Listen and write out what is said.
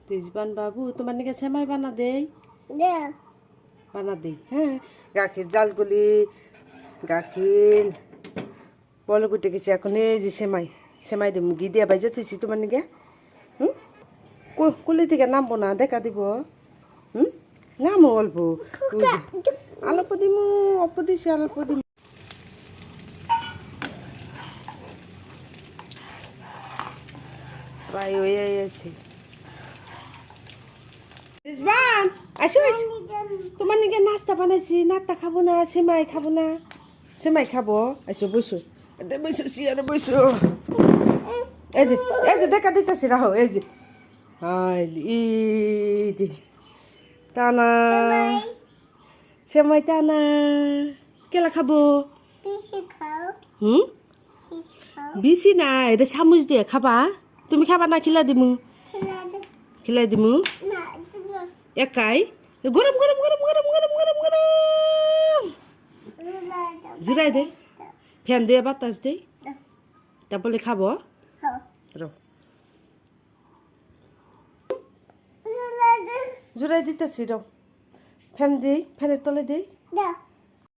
রিজবান বাবু তোমার নাকি সেমাই বানা দেই বানা দেই হ্যাঁ গাখির জালগুলি গাখির বলো কুটে গেছি এখন এই যে সেমাই সেমাই দিম ঘি দিয়া বাই যেতেছি তোমার নাকি হুম কুলি থেকে নামবো না দেখা দিব হুম নামো অল্প অল্প দিমু অল্প দিছি অল্প দিম ভাই ওই আছে রিজবান আসো তোমার নাকি নাস্তা বানাইছি নাস্তা খাবো না সেমাই খাবো না সেমাই খাবো আসো বসো বসো সিয়ারে বসো এই যে দেখা দিতেছি রাহো এই যে হাই ইদি টানা সেমাই টানা কেলা খাবো হুম বেশি না এটা চামচ দিয়ে খাবা তুমি খাবা না খিলা দিমু খিলাই দিমু একাই গরম গরম গরম গরম গরম গরম গরম জুড়াই দে ফ্যান দিয়ে বাতাস দে তারপরে খাবো রো জুড়াই দিতেছি রো ফ্যান দিই ফ্যানের তলে দিই